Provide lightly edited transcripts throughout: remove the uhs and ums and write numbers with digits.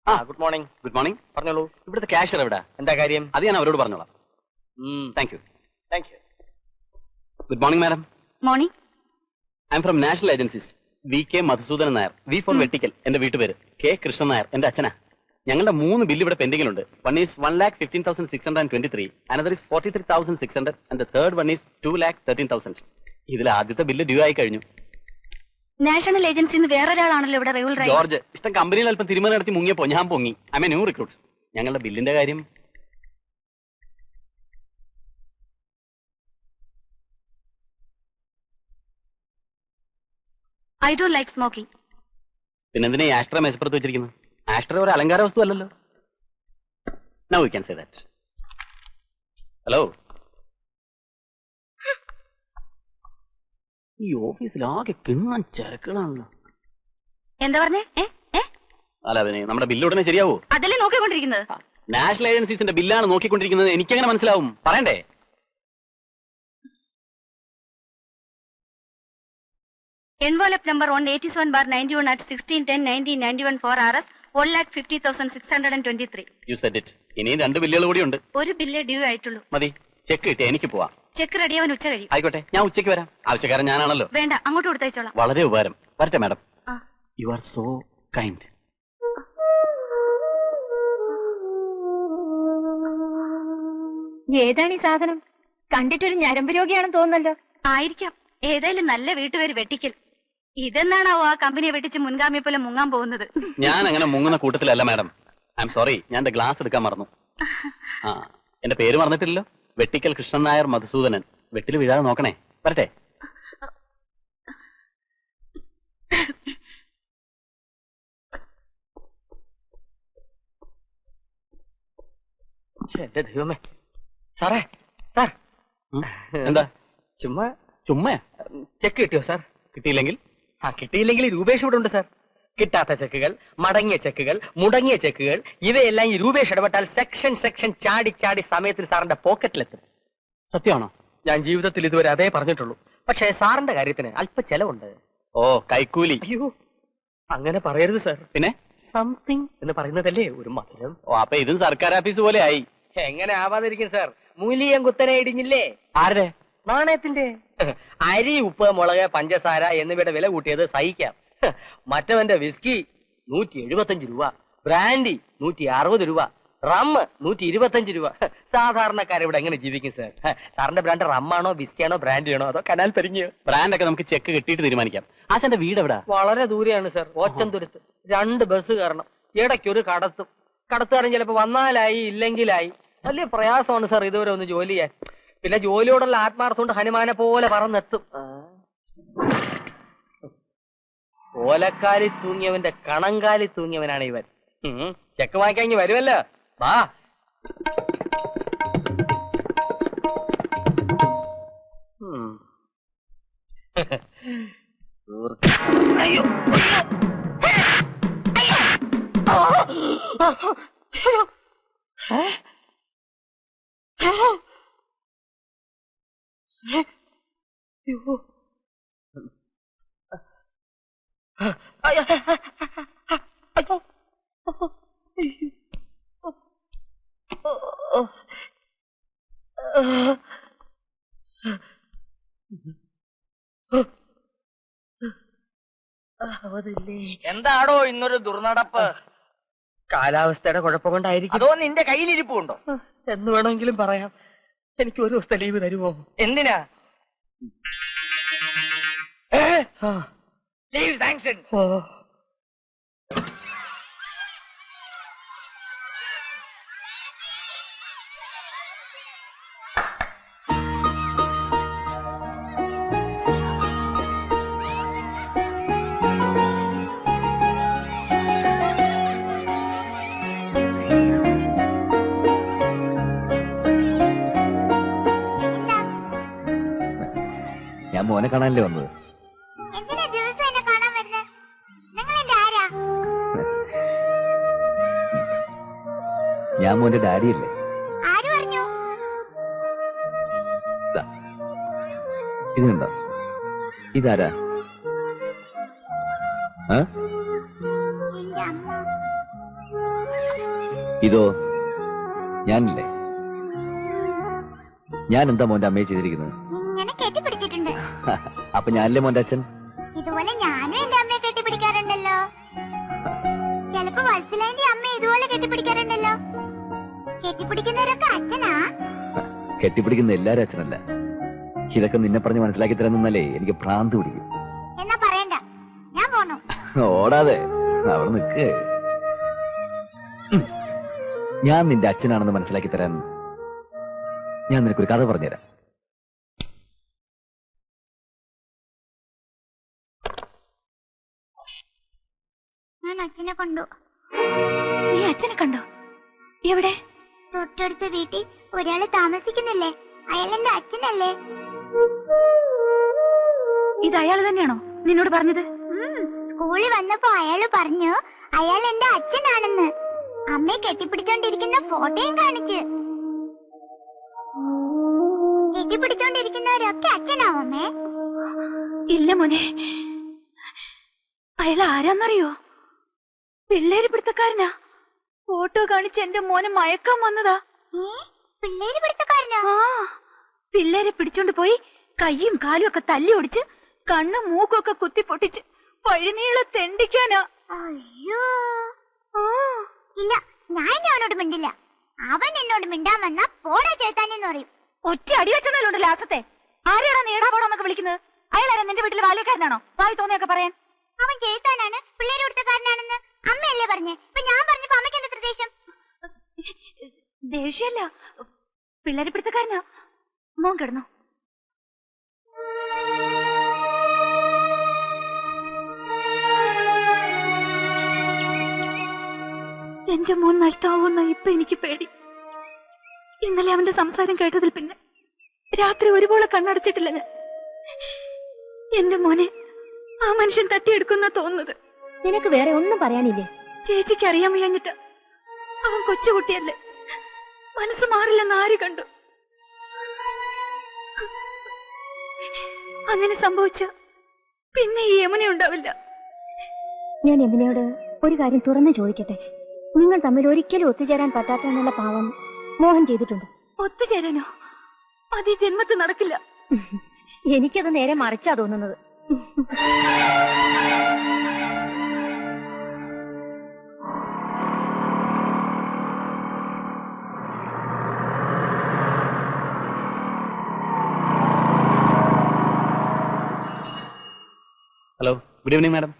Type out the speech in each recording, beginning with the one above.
Good morning. Good morning. പറഞ്ഞോളൂ. ഇവിടുത്തെ cashier എവിടെ? എന്താ കാര്യം? അത് ഞാൻ അവരോട് പറഞ്ഞോളാം. Thank you. Thank you. Good morning madam. Morning. I am from national agencies. V K Madhusoodanan Nair. V for Vettikkal എന്റെ വീട്ടുപേര്. കെ കൃഷ്ണൻ നായർ എന്റെ അച്ഛനാ. ഞങ്ങളുടെ 3 ബില്ല് ഇവിടെ പെൻഡിങ്ങിലുണ്ട്. One is 1,15,623, another is 43,600 and the third one is 2,13,000. ഇതിൽ ആദ്യത്തെ ബില്ല് ഡ്യൂ ആയി കഴിഞ്ഞു. നാഷണൽ ഏജൻസിന്ന് വേറൊരാളാണല്ലോ ഇവിടെ റെഗുലർ ആയി. ജോർജ് ഇഷ്ടം കമ്പനിയിൽ അല്പം തിരുമറി നടത്തി മുങ്ങിയപ്പോ ഞാൻ പൊങ്ങി. I M A new recruit. ഞങ്ങളുടെ ബില്ലിന്റെ കാര്യം ഐ ഡോണ്ട് ലൈക്ക് സ്മോക്കിംഗ്. പിന്നെന്തിനാ ഈ ആഷ്ട്ര മേശപ്പുറത്ത് വെച്ചിരിക്കുന്നത്? ആഷ്ട്ര ഒരു അലങ്കാര വസ്തു അല്ലല്ലോ. Now you can say that. Hello, ഈ ഓഫീസിൽ ആകെ കിണ്ണാൻ ചരക്കുകളാണല്ലോ. എന്താ പറഞ്ഞേ? അല്ല പിന്നെ നമ്മുടെ ബില്ല് ഉടനെ ശരിയാവോ? അതല്ലേ നോക്കിക്കൊണ്ടിരിക്കുന്നത്. നാഷണൽ ഏജൻസീസിന്റെ ബില്ലാണ് നോക്കിക്കൊണ്ടിരിക്കുന്നത്. എനിക്കെങ്ങനെ മനസ്സിലാവും? പറയണ്ടേ? Envelope number 187/91 at 16/10/1991 for RS 1,50,623. You said it. ഇനിയും 2 ബില്ലുകൾ കൂടി ഉണ്ട്. ഒരു ബില്ല് ഡ്യൂ ആയിട്ടുള്ളൂ. മതി, ചെക്ക് കിട്ടി, എനിക്ക് പോവാം. ചെക്ക് റെഡിയാവാൻ ഉച്ച കഴിയും. ആയിക്കോട്ടെ, ഞാൻ ഉച്ചയ്ക്ക് വരാം. ആവശ്യക്കാരൻ ഞാനാണല്ലോ. വേണ്ട, അങ്ങോട്ട് കൊടുത്തയച്ചോളാം. വളരെ ഉപകാരം. വരട്ടെ madam. You are so kind. ഏതാണ് ഈ സാധനം? കണ്ടിട്ടൊരു ഞരമ്പ് രോഗിയാണെന്ന് തോന്നുന്നല്ലോ. ആയിരിക്കാം. ഏതായാലും നല്ല വീട്ടുപേര് വെട്ടിക്കൽ. ഇതെന്നാണാവോ ആ കമ്പനിയെ വെട്ടിച്ച് മുൻഗാമിയെ പോലെ മുങ്ങാൻ പോകുന്നത്? ഞാൻ അങ്ങനെ മുങ്ങുന്ന കൂട്ടത്തിലല്ല മാഡം. ഐ എം സോറി, ഞാൻ എന്റെ ഗ്ലാസ് എടുക്കാൻ മറന്നു. എന്റെ പേര് മറന്നിട്ടില്ലല്ലോ. വെട്ടിക്കൽ കൃഷ്ണൻ നായർ മധുസൂദനൻ. വെട്ടിൽ വീഴാതെ നോക്കണേ. വരട്ടെ. എന്റെ ദൈവമേ. സാറേ, സാർ എന്താ? ചുമ്മാ ചുമ്മാ ചെക്ക് കിട്ടിയോ സാർ? കിട്ടിയില്ലെങ്കിൽ? കിട്ടിയില്ലെങ്കിൽ രൂപേഷ് ഇവിടെ ഉണ്ട് സാർ. കിട്ടാത്ത ചെക്കുകൾ, മടങ്ങിയ ചെക്കുകൾ, മുടങ്ങിയ ചെക്കുകൾ, ഇവയെല്ലാം ഈ രൂപേഷ് ഇടപെട്ടാൽ സെക്ഷൻ ചാടി ചാടി സമയത്തിൽ സാറിന്റെ പോക്കറ്റിലെത്തും. സത്യമാണോ? ഞാൻ ജീവിതത്തിൽ ഇതുവരെ അതേ പറഞ്ഞിട്ടുള്ളൂ. പക്ഷേ സാറിന്റെ കാര്യത്തിന് അല്പ ചെലവുണ്ട്. ഓ, കൈക്കൂലി. അയ്യോ, അങ്ങനെ പറയരുത് സാർ. പിന്നെ സംതിങ് എന്ന് പറയുന്നതല്ലേ ഒരു മധുരം. ഓ, അപ്പൊ ഇതും സർക്കാർ ഓഫീസ് പോലെ ആയി. എങ്ങനെ ആവാതിരിക്കും സാർ? മൂലിയം കുത്തനെ ഇടിഞ്ഞില്ലേ? ആരുടെ? നാണയത്തിന്റെ. അരി, ഉപ്പ്, മുളക്, പഞ്ചസാര എന്നിവയുടെ വില കൂട്ടിയത് സഹിക്കാം. മറ്റവന്റെ വിസ്കി 175 രൂപ, ബ്രാൻഡി 160 രൂപ, റമ്മ് 125 രൂപ. സാധാരണക്കാരിവിടെ എങ്ങനെ ജീവിക്കും സാർ? സാറിന്റെ ബ്രാൻഡ് റമ്മാണോ, വിസ്കിയാണോ, ബ്രാൻഡിയാണോ, അതോ കനാൽ പരിഞ്ഞോ? ബ്രാൻഡൊക്കെ നമുക്ക് ചെക്ക് കിട്ടിയിട്ട് തീരുമാനിക്കാം. ആശാന്റെ വീട് എവിടാ? വളരെ ദൂരെയാണ് സാർ. ഓച്ചന്തുരുത്ത്. 2 ബസ് കയറണം. ഇടയ്ക്കൊരു കടത്തും. കടത്തുകാരൻ ചിലപ്പോ വന്നാലായി, ഇല്ലെങ്കിലായി. വലിയ പ്രയാസമാണ് സാർ ഇതുവരെ ഒന്ന് ജോലി ചെയ്യാൻ. പിന്നെ ജോലിയോടുള്ള ആത്മാർത്ഥം കൊണ്ട് ഹനുമാനെ പോലെ പറന്നെത്തും. ഓലക്കാലി തൂങ്ങിയവന്റെ കണങ്കാലി തൂങ്ങിയവനാണ് ഇവൻ. ചെക്ക് വാങ്ങിക്കാൻ ഇങ്ങ് വരുമല്ലോ. വാ. അയ്യോ, എന്താടോ ഇന്നൊരു ദുർനടപ്പ്? കാലാവസ്ഥയുടെ കുഴപ്പം കൊണ്ടായിരിക്കും. അതോ നിന്റെ കയ്യിലിരിപ്പുണ്ടോ? എന്ന് വേണമെങ്കിലും പറയാം. എനിക്ക് ഒരു ദിവസത്തെ ലീവ് തരുമോ? എന്തിനാ? Leave sanction. ഞാൻ മോനെ കാണാനല്ലേ വന്നത്. ഞാൻ മോന്റെ ഡാഡിയല്ലേ? ഇത് കണ്ടോ? ഇതാരാ? ഇതോ ഞാനില്ലേ? ഞാൻ എന്താ മോന്റെ അമ്മയെ ചെയ്തിരിക്കുന്നത്? ഇങ്ങനെ കെട്ടിപ്പിടിച്ചിട്ടുണ്ട്. അപ്പൊ ഞാനല്ലേ മോന്റെ അച്ഛൻ? ഇതുപോലെ ഞാനും എന്റെ അമ്മയെ കെട്ടിപ്പിടിക്കാറുണ്ടല്ലോ. ചിലപ്പോ വത്സലേന്റെ അമ്മ ഇതുപോലെ കെട്ടിപ്പിടിക്കാറുണ്ടല്ലോ. കെട്ടിപ്പിടിക്കുന്നവരൊക്കെ അച്ഛനാ? കെട്ടിപ്പിടിക്കുന്ന എല്ലാരും അച്ഛനല്ല. ഇതൊക്കെ നിന്നെ പറഞ്ഞ് മനസ്സിലാക്കി തരാൻ നിന്നാലേ എനിക്ക് ഭ്രാന്ത് പിടിക്കും. എന്നാ പറയണ്ട, ഞാൻ പോണു. ഓടാതെ അവിടെ നിൽക്ക്. ഞാൻ നിന്റെ അച്ഛനാണെന്ന് മനസ്സിലാക്കി തരാൻ ഞാൻ നിനക്കൊരു കഥ പറഞ്ഞുതരാം. ഞാൻ അച്ഛനെ കണ്ടു. നീ അച്ഛനെ കണ്ടോ? എവിടെ? തൊട്ടടുത്ത വീട്ടിൽ ഒരാള് താമസിക്കുന്നില്ലേ, അയാൾ എന്റെ അച്ഛനല്ലേ? ഇത് അയാൾ തന്നെയാണോ നിന്നോട് പറഞ്ഞത്? സ്കൂളിൽ വന്നപ്പോ അയാള് പറഞ്ഞു അയാൾ എന്റെ അച്ഛനാണെന്ന്. അമ്മയെ കെട്ടിപ്പിടിച്ചോണ്ടിരിക്കുന്ന ഫോട്ടോയും കാണിച്ച്. കെട്ടിപ്പിടിച്ചോണ്ടിരിക്കുന്നവരൊക്കെ അച്ഛനാവമ്മേ? ഇല്ല മോനെ, അയാൾ ആരാന്നറിയോ? പിള്ളേര് പിടുത്തക്കാരനാ. ഫോട്ടോ കാണിച്ച് എന്റെ മോനെ മയക്കാൻ വന്നതാ. പിള്ളേര് പിടുത്തക്കാരനോ? ആ, പിള്ളേരെ പിടിച്ചോണ്ട് പോയി കയ്യും കാലും ഒക്കെ തല്ലി ഒടിച്ച് കണ്ണും മൂക്കും ഒക്കെ കുത്തി പൊട്ടിച്ച് വഴിനീളെ തെണ്ടിക്കാനാ. അയ്യോ, ഇല്ല, ഞാൻ അവനോട് മിണ്ടില്ല. അവൻ എന്നോട് മിണ്ടാൻ വന്നാ പോടാ ചേത്താനെന്ന് പറയും. ഒറ്റ അടി വെച്ചെന്നാലുണ്ട് ലാസത്തെ. ആരെയാണോ നേടാ പോടാന്നൊക്കെ വിളിക്കുന്നത്? അയാളാരാ നിന്റെ വീട്ടിലെ ബാല്യക്കാരനാണോ? വായി തോന്നിയൊക്കെ പറയാൻ. അവൻ ചേത്താനാണ്, പിള്ളേര് പിടുത്തക്കാരനാണെന്ന് അമ്മയല്ലേ പറഞ്ഞേ. ഇപ്പൊ ഞാൻ പറഞ്ഞപ്പോ അമ്മയ്ക്ക് എന്താ ദേഷ്യം? ദേഷ്യമല്ല, പിള്ളേരെ പിടുത്തക്കാരനാ. മോൻ കിടന്നു. എന്റെ മോൻ നഷ്ടാവുന്ന ഇപ്പൊ എനിക്ക് പേടി. ഇന്നലെ അവന്റെ സംസാരം കേട്ടതിൽ പിന്നെ രാത്രി ഒരുപോലെ കണ്ണടച്ചിട്ടില്ല ഞാൻ. എന്റെ മോനെ ആ മനുഷ്യൻ തട്ടിയെടുക്കുന്ന തോന്നുന്നത്. നിനക്ക് വേറെ ഒന്നും പറയാനില്ലേ? ചേച്ചിക്ക് അറിയാൻ വയ്യാഞ്ഞിട്ട്. അവൻ കൊച്ചുകുട്ടിയല്ലേ, മനസ്സ് മാറില്ലെന്ന് ആര് കണ്ടു? അങ്ങനെ സംഭവിച്ച പിന്നെ ഈ യമുന ഉണ്ടാവില്ല. ഞാൻ യമുനയോട് ഒരു കാര്യം തുറന്നു ചോദിക്കട്ടെ. നിങ്ങൾ തമ്മിൽ ഒരിക്കലും ഒത്തുചേരാൻ പറ്റാത്തെന്നുള്ള പാവം മോഹൻ ചെയ്തിട്ടുണ്ട്. ഒത്തുചേരാനോ? അത് ഈ ജന്മത്തിൽ നടക്കില്ല. എനിക്കത് നേരെ മറിച്ചാ തോന്നുന്നത്. Hello, good evening madam.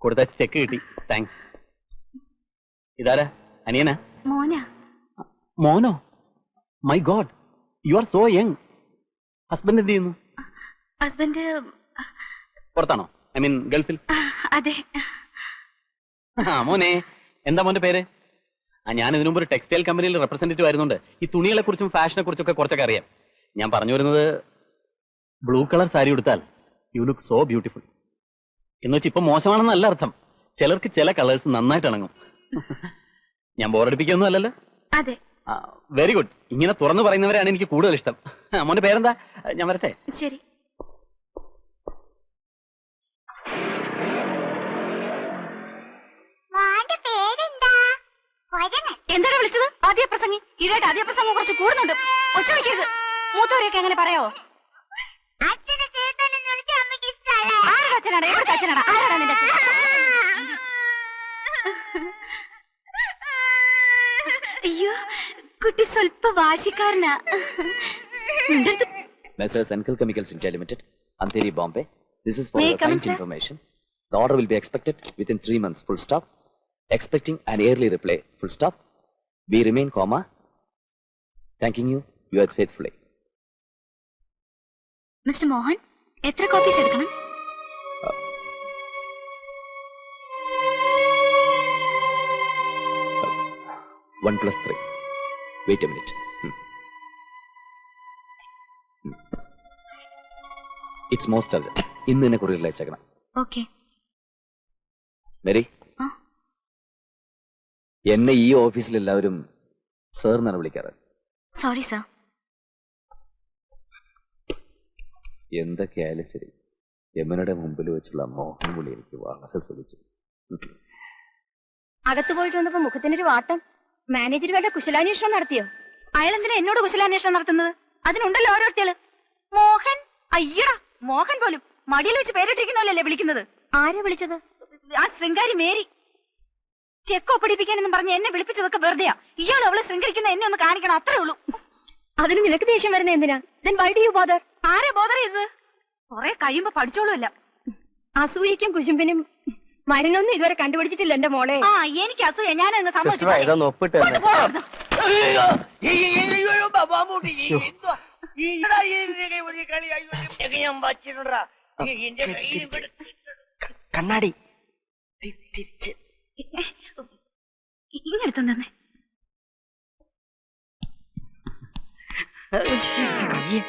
കൊടുത്ത ചെക്ക് കിട്ടി, താങ്ക്സ്. ഇതാരാ? അനിയനാ? മോനാ. മോനോ? My God, you are so young. Husband എന്ത് ചെയ്യുന്നു? ഹസ്ബൻഡ് പുറത്താണോ? ഐ മീൻ ഗൾഫിൽ? അതെ. മോനെ, എന്താ മോന്റെ പേര്? ഞാൻ ഇതിനു മുമ്പ് ഒരു ടെക്സ്റ്റൈൽ കമ്പനിയിൽ റെപ്രസെന്റേറ്റീവ് ആയിരുന്നുണ്ട്. ഈ തുണികളെ കുറിച്ചും ഫാഷനെ കുറിച്ചൊക്കെ കുറച്ചൊക്കെ അറിയാം. ഞാൻ പറഞ്ഞു വരുന്നത്, ബ്ലൂ കളർ സാരി ഉടുത്താൽ യു ലുക്ക് സോ ബ്യൂട്ടിഫുൾ എന്ന് വെച്ച് ഇപ്പൊ മോശമാണെന്നല്ല അർത്ഥം. ചിലർക്ക് ചില കളേഴ്സ് നന്നായിട്ട് ഇണങ്ങും. ഞാൻ ബോറടിപ്പിക്കൊന്നും അല്ലല്ലോ? അതെ. Very good. ഇങ്ങനെ തുറന്നു പറയുന്നവരാണ് എനിക്ക് കൂടുതൽ ഇഷ്ടം. മോന്റെ പേരെന്താ? ഞാൻ വരട്ടെ. ശരി. എന്താണ് വിളിച്ചത്? ആദ്യ പ്രസംഗി. ഇതായിട്ട് ആദ്യ പ്രസംഗം കുറച്ച് കൂടുന്നുണ്ട്. ഒച്ച വയ്ക്കരുത്. മൂത്തവരെയൊക്കെ എങ്ങനെ പറയാവോ? ആരുടെ അച്ഛനാണ്? എവിടുത്തെ അച്ഛനാണ്? ആരാണ് നിന്റെ അച്ഛൻ? അയ്യോ, കുട്ടി സ്വല്പ വാശിക്കാരനാ. Messrs. Senkel Chemicals India Limited, Anteri, Bombay. This is for May I your come in, client sir? information. The order will be expected within 3 months. Full stop. Expecting an early reply. Full stop. We remain, comma. Thanking you. Yours faithfully. Mr Mohan, എത്ര copies എടുക്കണം? 1 plus 3. Wait a minute. It's most urgent. ഇന്ന് തന്നെ കൊറിയറിൽ അയച്ചേക്കണം. Okay. Mary, ആ? എന്നെ ഈ ഓഫീസിൽ എല്ലാവരും sir എന്നാണ് വിളിക്കാറ്. Sorry sir. എന്തൊക്കെയായാലും ശരി, യമുനയുടെ മുമ്പിൽ വെച്ചുള്ള മോഹൻ വിളി എനിക്ക് വളരെ സുഖിച്ചു. അകത്ത് പോയിട്ട് വന്നപ്പോ മുഖത്തിനൊരു വാട്ടം. മാനേജർ വല്ല കുശലാന്വേഷണം നടത്തിയോ? അയാൾ എന്തിനാ എന്നോട് കുശലാന്വേഷണം നടത്തുന്നത്? അതിനുണ്ടല്ലോ ഓരോരുത്തര്. മോഹൻ, അയ്യടാ മോഹൻ പോലും മടിയിൽ വെച്ച് പേരിട്ടിരിക്കുന്നല്ലേ വിളിക്കുന്നത്. ആരാ വിളിച്ചത്? ആ ശൃംഗാരി മേരി. ചെക്കോ പഠിപ്പിക്കാനെന്നും പറഞ്ഞ് എന്നെ വിളിപ്പിച്ചതൊക്കെ വെറുതെയാ. ഇയാൾ അവളെ ശൃംഗരിക്കുന്ന എന്നെ ഒന്ന് കാണിക്കണം, അത്രേ ഉള്ളൂ. അതിന് നിനക്ക് ദേഷ്യം വരുന്ന എന്തിനാ? Then why do you bother? ആരെ ബോധർ ചെയ്തത്? കുറെ കഴിയുമ്പോ പഠിച്ചോളൂല്ല. അസൂയക്കും കുശുമ്പിനും മരുന്നൊന്നും ഇതുവരെ കണ്ടുപിടിച്ചിട്ടില്ല എന്റെ മോളെ. ആ എനിക്ക് അസൂയ, ഞാൻ അങ്ങ് സിസ്റ്റർ സമ്മതിച്ചു. ഇതൊന്ന് ഒപ്പിട്ട് തന്നെ. കണ്ണാടി തിരിച്ച് ഇങ്ങെടുത്തോണ്ടേ. കയ്യേ.